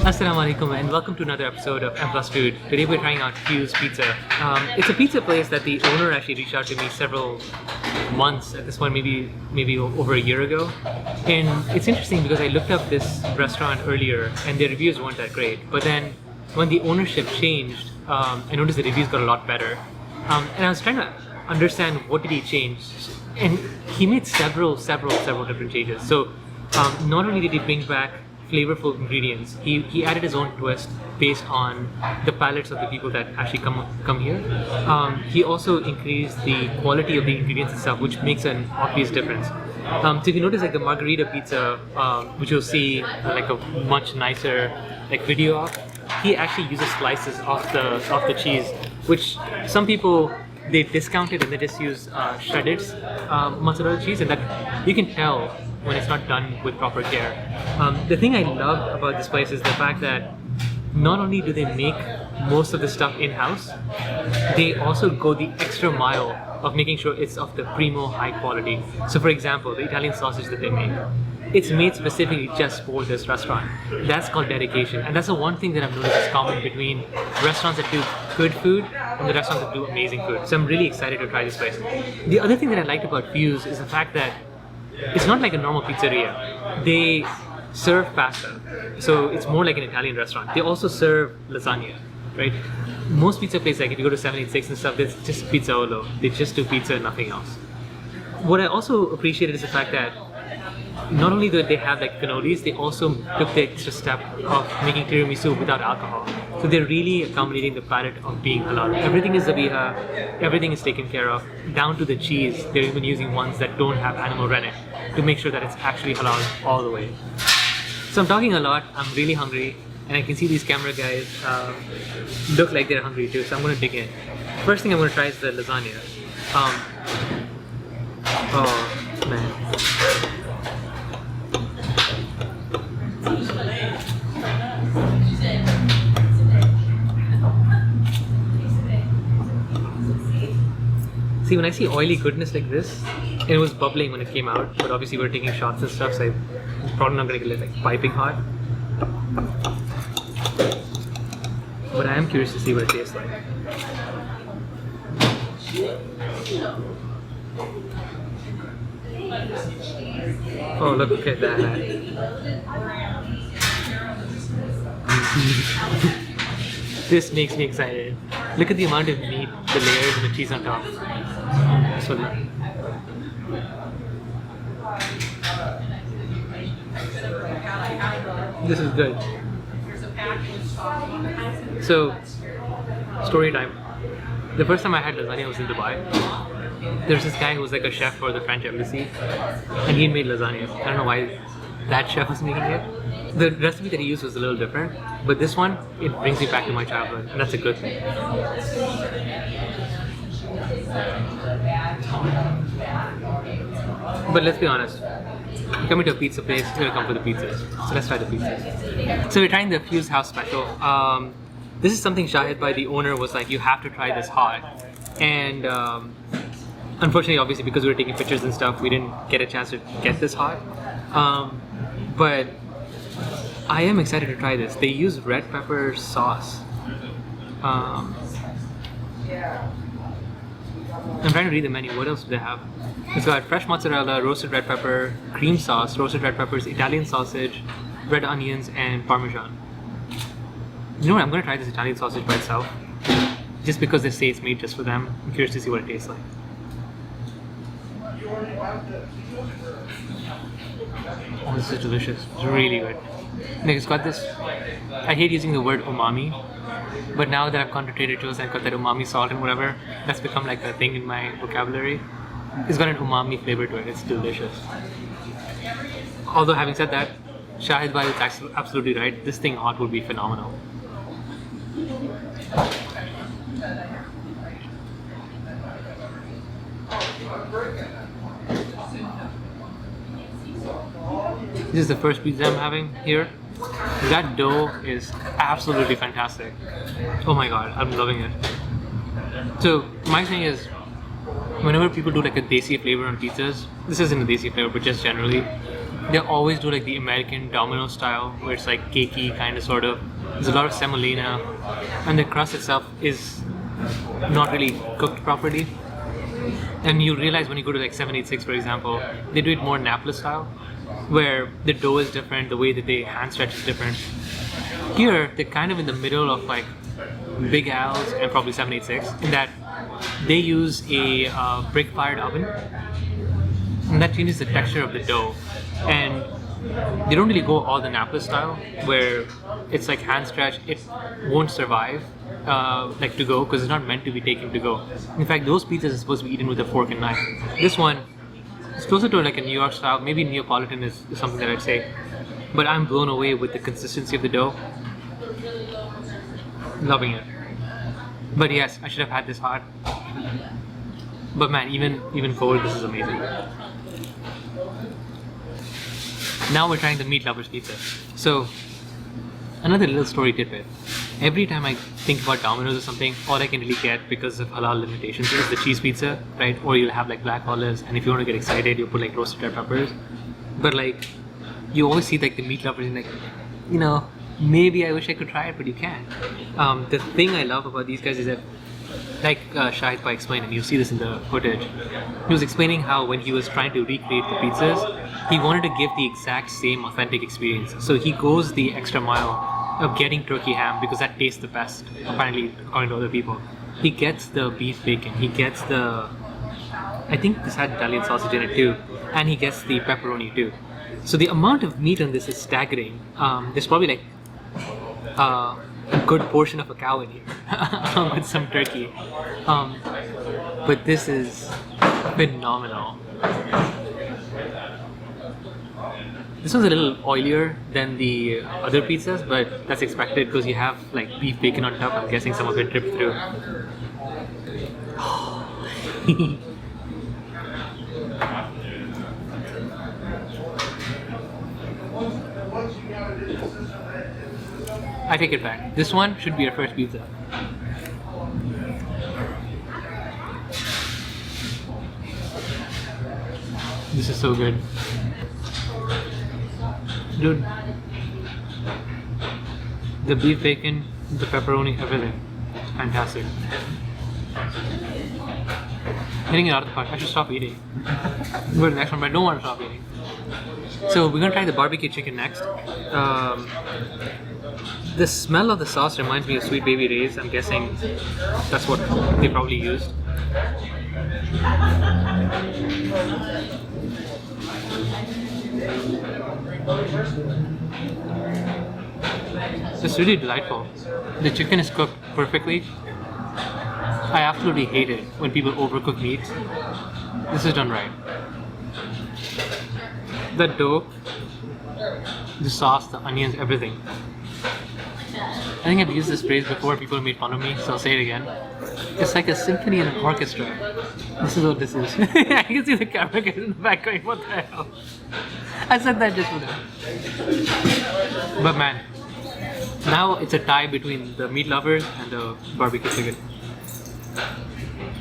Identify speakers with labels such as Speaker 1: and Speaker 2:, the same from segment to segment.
Speaker 1: Assalamu alaikum and welcome to another episode of M Plus Food. Today we're trying out Fuze Pizza. It's a pizza place that the owner actually reached out to me several months, at this point maybe over a year ago. And it's interesting because I looked up this restaurant earlier and their reviews weren't that great. But then when the ownership changed, I noticed the reviews got a lot better. And I was trying to understand what did he change. And he made several different changes. So not only did he bring back flavorful ingredients, he added his own twist based on the palates of the people that actually come here. He also increased the quality of the ingredients itself, which makes an obvious difference. So if you notice, like the Margarita pizza, which you'll see like a much nicer like video of, he actually uses slices of the cheese, which some people they discount it and they just use shredded mozzarella cheese, and that you can tell when it's not done with proper care. The thing I love about this place is the fact that not only do they make most of the stuff in-house, they also go the extra mile of making sure it's of the primo high quality. So for example, the Italian sausage that they make, it's made specifically just for this restaurant. That's called dedication, and that's the one thing that I've noticed is common between restaurants that do good food and the restaurants that do amazing food. So I'm really excited to try this place. The other thing that I liked about Fuze is the fact that it's not like a normal pizzeria. They serve pasta, so it's more like an Italian restaurant. They also serve lasagna, right? Most pizza places, like if you go to 786 and stuff, it's just pizzaolo. They just do pizza and nothing else. What I also appreciated is the fact that not only do they have like cannolis, they also took the extra step of making tiramisu without alcohol. So they're really accommodating the palate of being halal. Everything is zabiha, everything is taken care of, down to the cheese. They're even using ones that don't have animal rennet to make sure that it's actually halal all the way. So I'm talking a lot, I'm really hungry, and I can see these camera guys look like they're hungry too, so I'm going to dig in. First thing I'm going to try is the lasagna. Oh man. See, when I see oily goodness like this, it was bubbling when it came out, but obviously we're taking shots and stuff, so I'm probably not going to get it like piping hot. But I am curious to see what it tastes like. Oh, look at that. This makes me excited. Look at the amount of meat, the layers, and the cheese on top. So this is good. So, story time. The first time I had lasagna was in Dubai. There's this guy who was like a chef for the French embassy, and he made lasagna. I don't know why that chef was making it. The recipe that he used was a little different, but this one, it brings me back to my childhood, and that's a good thing. But let's be honest, you're coming to a pizza place, you're gonna come for the pizzas. So let's try the pizzas. So we're trying the Fuze House Special. This is something Shahid by the owner was like, you have to try this hot. And unfortunately, obviously, because we were taking pictures and stuff, we didn't get a chance to get this hot. But I am excited to try this. They use red pepper sauce. I'm trying to read the menu. What else do they have? It's got fresh mozzarella, roasted red pepper, cream sauce, roasted red peppers, Italian sausage, red onions, and parmesan. You know what? I'm going to try this Italian sausage by itself. Just because they say it's made just for them. I'm curious to see what it tastes like. Oh, this is delicious. It's really good. Like, it's got this, I hate using the word umami, but now that I've gone to Trader Joe's and I've got that umami salt and whatever, that's become like a thing in my vocabulary. It's got an umami flavor to it. It's delicious. Although having said that, Shahid Bhai is absolutely right. This thing hot would be phenomenal. This is the first pizza I'm having here. That dough is absolutely fantastic. Oh my god, I'm loving it. So my thing is, whenever people do like a desi flavor on pizzas, this isn't a desi flavor, but just generally, They always do like the American Domino style, where it's like cakey kind of sort of. There's a lot of semolina, and the crust itself is not really cooked properly. And you realize when you go to like 786, for example, they do it more Naples style, where the dough is different, the way that they hand stretch is different. Here, they're kind of in the middle of like Big Al's and probably 786, in that they use a brick-fired oven, and that changes the texture of the dough. And they don't really go all the Naples style, where it's like hand stretched. It won't survive like to go, because it's not meant to be taken to go. In fact, those pizzas are supposed to be eaten with a fork and knife. This one is closer to like a New York style, maybe Neapolitan is something that I'd say. But I'm blown away with the consistency of the dough. Loving it. But yes, I should have had this hot. But man, even cold, this is amazing. Now we're trying the meat lovers pizza. So, another little story tidbit. Every time I think about Domino's or something, all I can really get because of halal limitations is the cheese pizza, right? Or you'll have like black olives, and if you want to get excited, you'll put like roasted red peppers. But like, you always see like the meat lovers and like, you know, maybe I wish I could try it, but you can't. The thing I love about these guys is that, like Shahid Bhai explained, and you see this in the footage, he was explaining how when he was trying to recreate the pizzas, he wanted to give the exact same authentic experience. So he goes the extra mile of getting turkey ham because that tastes the best, apparently, according to other people. He gets the beef bacon, he gets the, I think this had Italian sausage in it too, and he gets the pepperoni too. So the amount of meat on this is staggering. There's probably like a good portion of a cow in here, along with some turkey. But this is phenomenal. This one's a little oilier than the other pizzas, but that's expected because you have like beef bacon on top. I'm guessing some of it dripped through. I take it back. This one should be our first pizza. This is so good. Dude, the beef bacon, the pepperoni, everything. It's fantastic. Hitting it out of the park. I should stop eating. Go to the next one, but I don't want to stop eating. So we're gonna try the barbecue chicken next. The smell of the sauce reminds me of Sweet Baby Ray's. I'm guessing that's what they probably used. It's really delightful. The chicken is cooked perfectly. I absolutely hate it when people overcook meat. This is done right. The dough, the sauce, the onions, everything. I think I've used this phrase before, people made fun of me, so I'll say it again. It's like a symphony in an orchestra. This is what this is. I can see the camera guys in the back going, what the hell? I said that just for that. But man, now it's a tie between the meat lovers and the barbecue chicken.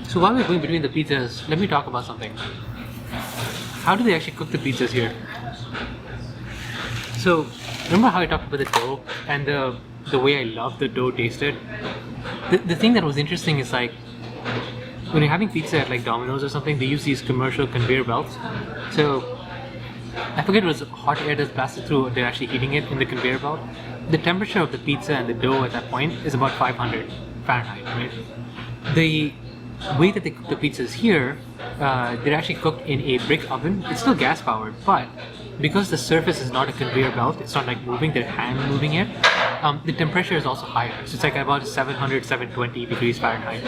Speaker 1: So while we're going between the pizzas, let me talk about something. How do they actually cook the pizzas here? So, remember how I talked about the dough and the way I love the dough tasted? The thing that was interesting is like, when you're having pizza at like Domino's or something, they use these commercial conveyor belts. So, I forget it was hot air that's blasted through, they're actually heating it in the conveyor belt. The temperature of the pizza and the dough at that point is about 500 Fahrenheit, right? The way that they cook the pizzas here, they're actually cooked in a brick oven. It's still gas powered, but because the surface is not a conveyor belt, it's not like moving, they're hand moving it, the temperature is also higher. So it's like about 700, 720 degrees Fahrenheit.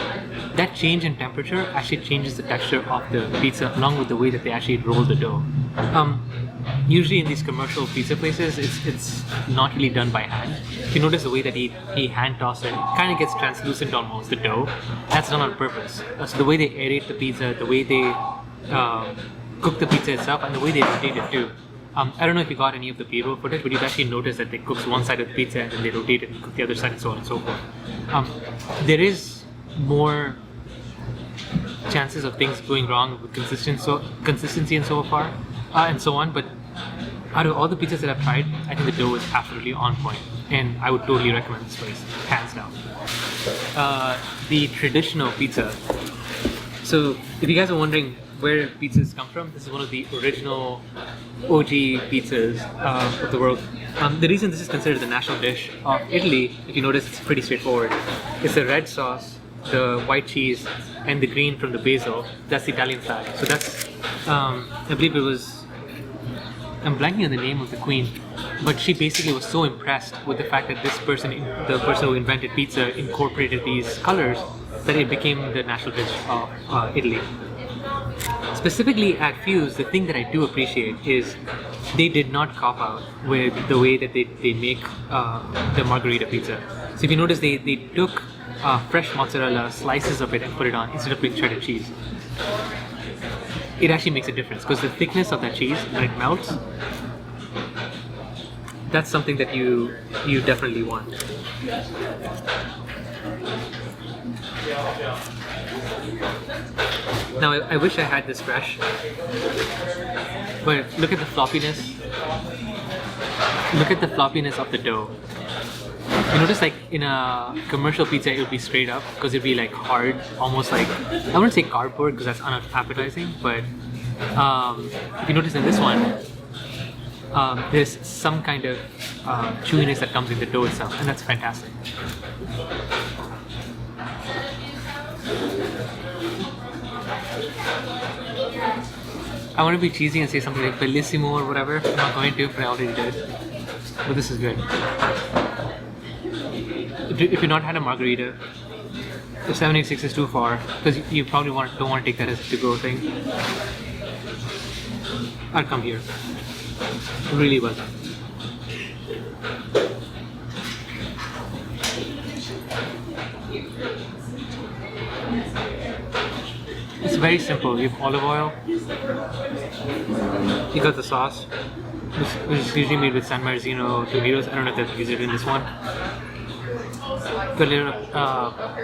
Speaker 1: That change in temperature actually changes the texture of the pizza along with the way that they actually roll the dough. Usually in these commercial pizza places, it's not really done by hand. If you notice the way that he hand tosses it, kind of gets translucent almost, the dough. That's done on purpose. So the way they aerate the pizza, the way they cook the pizza itself, and the way they rotate it too. I don't know if you got any of the B-roll footage, but you've actually noticed that they cook one side of the pizza and then they rotate it and cook the other side and so on and so forth. There is more chances of things going wrong with consistency and so on, but Out of all the pizzas that I've tried, I think the dough is absolutely on point, and I would totally recommend this place, hands down. The traditional pizza. So, if you guys are wondering where pizzas come from, this is one of the original OG pizzas of the world. The reason this is considered the national dish of Italy, if you notice, it's pretty straightforward. It's the red sauce, the white cheese, and the green from the basil. That's the Italian flag. So that's, I believe it was, I'm blanking on the name of the queen, but she basically was so impressed with the fact that this person, the person who invented pizza, incorporated these colors, that it became the national dish of Italy. Specifically at Fuze, the thing that I do appreciate is they did not cop out with the way that they make the Margarita pizza. So if you notice, they took fresh mozzarella, slices of it, and put it on instead of putting shredded cheese. It actually makes a difference because the thickness of that cheese, when it melts, that's something that you definitely want. Now I wish I had this fresh, but look at the floppiness. Look at the floppiness of the dough. You notice, like in a commercial pizza, it would be straight up because it'd be like hard, almost like, I wouldn't say cardboard because that's unappetizing, but if you notice in this one, there's some kind of chewiness that comes in the dough itself, and that's fantastic. I want to be cheesy and say something like bellissimo or whatever. I'm not going to, but I already did. But this is good. If you're not had a margarita, if 786 is too far, because you probably don't want to take that as a to-go thing, I'd come here. Really well done. It's very simple. You have olive oil, you got the sauce, which is usually made with San Marzino tomatoes. I don't know if they've used it in this one. Got a little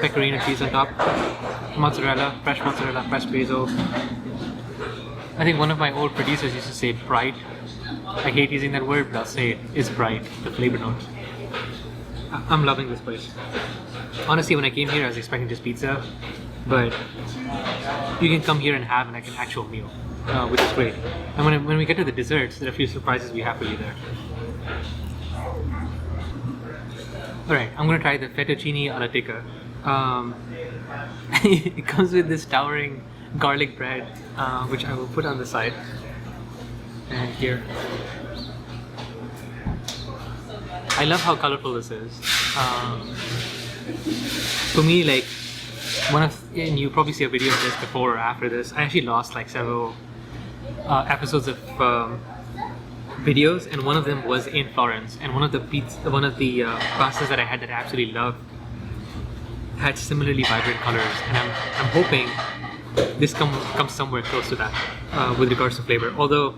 Speaker 1: pepperoni cheese on top, mozzarella, fresh basil. I think one of my old producers used to say bright. I hate using that word, but I'll say it. It's bright, the flavor notes. I'm loving this place. Honestly, when I came here, I was expecting just pizza, but you can come here and have like an actual meal, which is great. And when we get to the desserts, there are a few surprises we have for you there. Alright, I'm gonna try the Fettuccini alla tikka. It comes with this towering garlic bread, which I will put on the side. And here. I love how colorful this is. For me, like, and you probably see a video of this before or after this, I actually lost like several episodes of videos, and one of them was in Florence, and one of the pastas that I had that I absolutely loved had similarly vibrant colors, and I'm hoping this comes somewhere close to that with regards to flavor. Although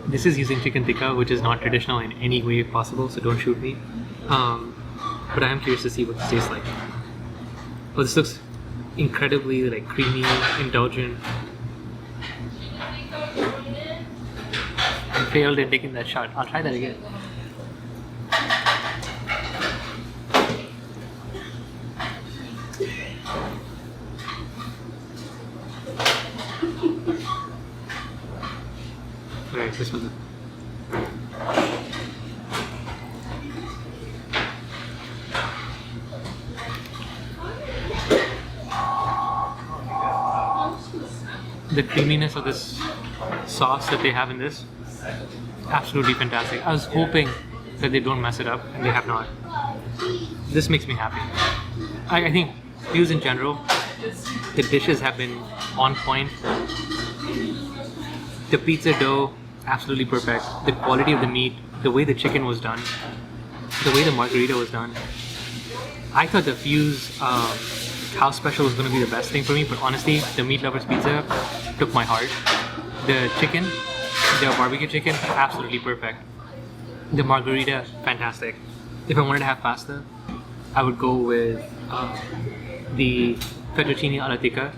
Speaker 1: this is using chicken tikka, which is not traditional in any way possible, so don't shoot me. But I am curious to see what this tastes like. Oh, this looks incredibly like creamy, indulgent. I failed in taking that shot. I'll try that again. Alright, this one. The creaminess of this sauce that they have in this, absolutely fantastic. I was hoping that they don't mess it up, and they have not. This makes me happy. I think Fuze in general, the dishes have been on point. The pizza dough, absolutely perfect. The quality of the meat, the way the chicken was done, the way the margarita was done. I thought the Fuze house special was going to be the best thing for me, but honestly, the meat lovers pizza took my heart. The chicken, the barbecue chicken, absolutely perfect. The margarita, fantastic. If I wanted to have pasta, I would go with the fettuccine alla tikka.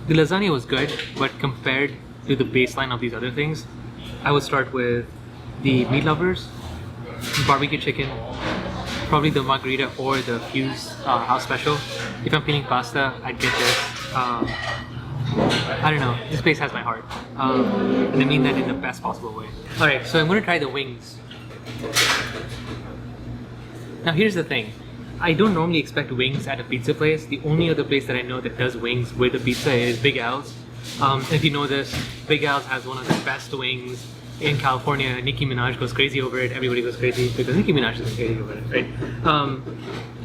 Speaker 1: The lasagna was good, but compared to the baseline of these other things, I would start with the meat lovers, barbecue chicken, probably the Margarita or the Fuze house special. If I'm feeling pasta, I'd get this. I don't know, this place has my heart. And I mean that in the best possible way. Alright, so I'm gonna try the wings. Now here's the thing. I don't normally expect wings at a pizza place. The only other place that I know that does wings with a pizza is Big Al's. If you know this, Big Al's has one of the best wings in California. Nicki Minaj goes crazy over it. Everybody goes crazy because Nicki Minaj is crazy over it, right?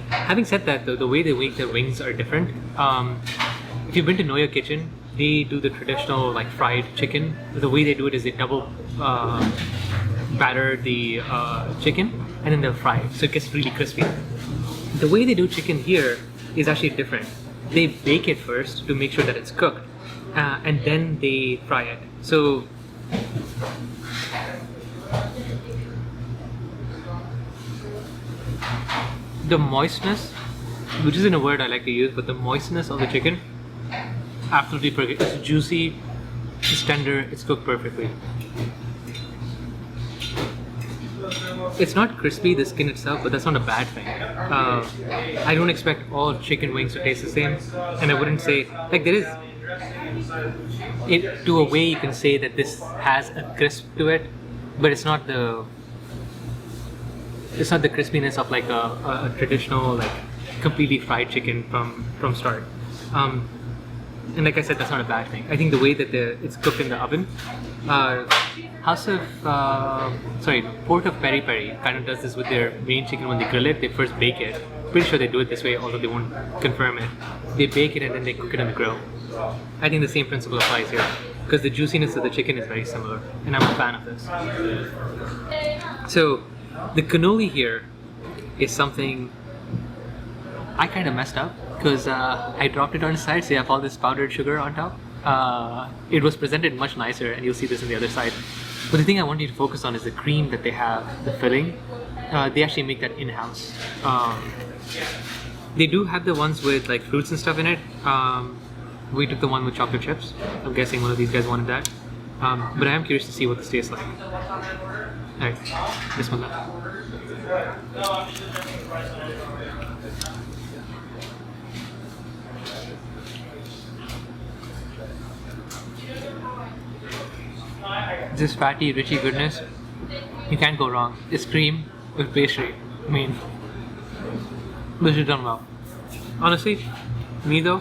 Speaker 1: Having said that, though, the way they make their wings are different. If you've been to Noya Kitchen, they do the traditional like fried chicken. The way they do it is they double batter the chicken and then they'll fry it, so it gets really crispy. The way they do chicken here is actually different. They bake it first to make sure that it's cooked, and then they fry it. So the moistness, which isn't a word I like to use, but the moistness of the chicken, absolutely perfect. It's juicy, it's tender, it's cooked perfectly. It's not crispy, the skin itself, but that's not a bad thing. I don't expect all chicken wings to taste the same, and I wouldn't say, like there is, to a way you can say that this has a crisp to it, but it's not the crispiness of like a traditional like completely fried chicken from start. And like I said, that's not a bad thing. I think the way that it's cooked in the oven, Port of Peri Peri kind of does this with their main chicken when they grill it. They first bake it. Pretty sure they do it this way, although they won't confirm it. They bake it and then they cook it on the grill. I think the same principle applies here because the juiciness of the chicken is very similar, and I'm a fan of this. So the cannoli here is something I kind of messed up because I dropped it on the side, so you have all this powdered sugar on top. It was presented much nicer, and you'll see this on the other side. But the thing I want you to focus on is the cream that they have, the filling. They actually make that in-house. They do have the ones with like fruits and stuff in it. We took the one with chocolate chips. I'm guessing one of these guys wanted that. But I am curious to see what this tastes like. Alright, this one then. This fatty, richy goodness, you can't go wrong. It's cream with pastry. I mean, this is done well. Honestly, me though,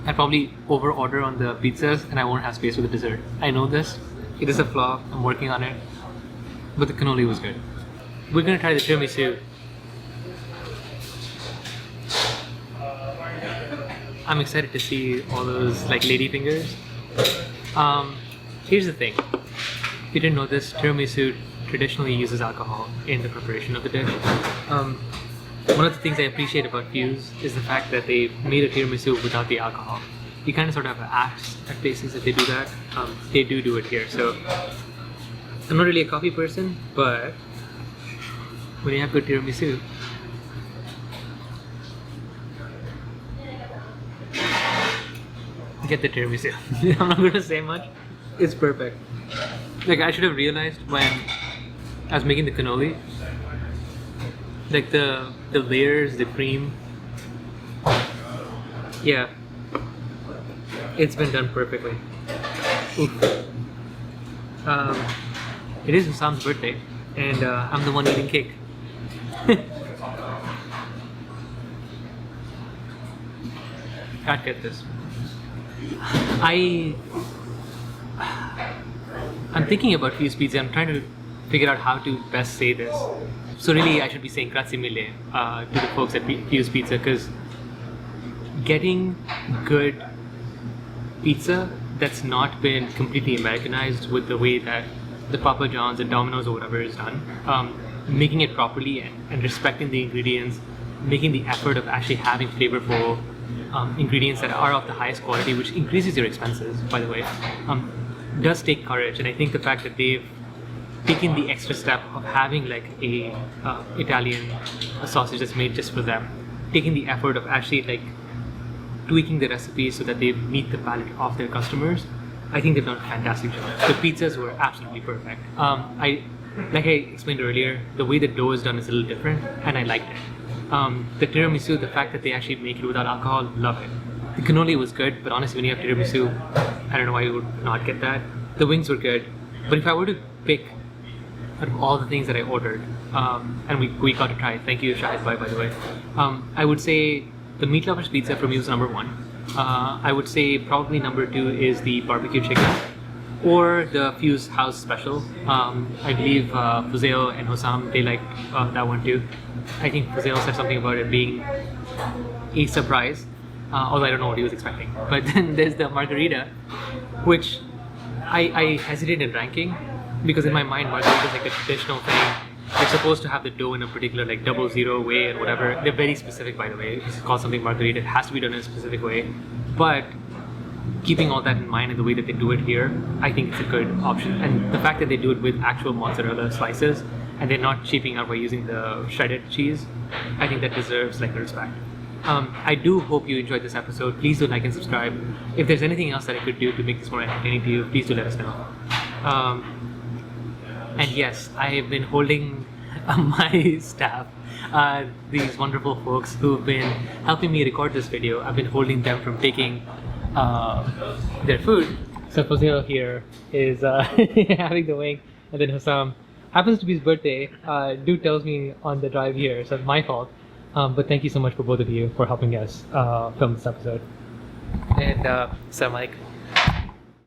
Speaker 1: I'd probably over order on the pizzas and I won't have space for the dessert. I know this, it is a flaw, I'm working on it, but the cannoli was good. We're gonna try the tiramisu. I'm excited to see all those like lady fingers. Here's the thing. If you didn't know this, tiramisu traditionally uses alcohol in the preparation of the dish. One of the things I appreciate about Fuze is the fact that they made a tiramisu without the alcohol. You kind of sort of have acts at places that they do that. They do it here. So I'm not really a coffee person, but when you have good tiramisu, get the tiramisu. I'm not going to say much. It's perfect. Like I should have realized when I was making the cannoli, like the layers, the cream. Yeah, it's been done perfectly. Oof. It is Sam's birthday, and I'm the one eating cake. Can't get this. I'm thinking about Fuze Pizza. I'm trying to figure out how to best say this. So really, I should be saying grazie mille to the folks at Fuze Pizza, because getting good pizza that's not been completely Americanized with the way that the Papa John's and Domino's or whatever is done, making it properly and respecting the ingredients, making the effort of actually having flavorful ingredients that are of the highest quality, which increases your expenses, by the way, does take courage. And I think the fact that they've taken the extra step of having like a sausage that's made just for them, taking the effort of actually like tweaking the recipe so that they meet the palate of their customers, I think they've done a fantastic job. The pizzas were absolutely perfect. Like I explained earlier, the way the dough is done is a little different, and I liked it. The tiramisu, the fact that they actually make it without alcohol, love it. The cannoli was good, but honestly, when you have tiramisu, I don't know why you would not get that. The wings were good, but if I were to pick out of all the things that I ordered, and we got to try it, thank you Shahid Bhai, by the way, I would say the meat lovers pizza for me was number one. I would say probably number two is the barbecue chicken, or the Fuze House Special. I believe Fuze and Hossam, they like that one too. I think Fuze said something about it being a surprise, although I don't know what he was expecting. But then there's the Margarita, which I hesitate in ranking, because in my mind Margarita is like a traditional thing. They're supposed to have the dough in a particular like 00 way and whatever. They're very specific, by the way. If you call something Margarita, it has to be done in a specific way. But keeping all that in mind and the way that they do it here, I think it's a good option. And the fact that they do it with actual mozzarella slices and they're not cheaping out by using the shredded cheese, I think that deserves like a respect. I do hope you enjoyed this episode. Please do like and subscribe. If there's anything else that I could do to make this more entertaining to you, please do let us know. And yes, I have been holding my staff, these wonderful folks who've been helping me record this video. I've been holding them from taking their food. So Fazil here is having the wing, and then Hussam happens to be his birthday. Dude tells me on the drive here, so it's my fault. But thank you so much for both of you for helping us film this episode. And Assalamu alaikum.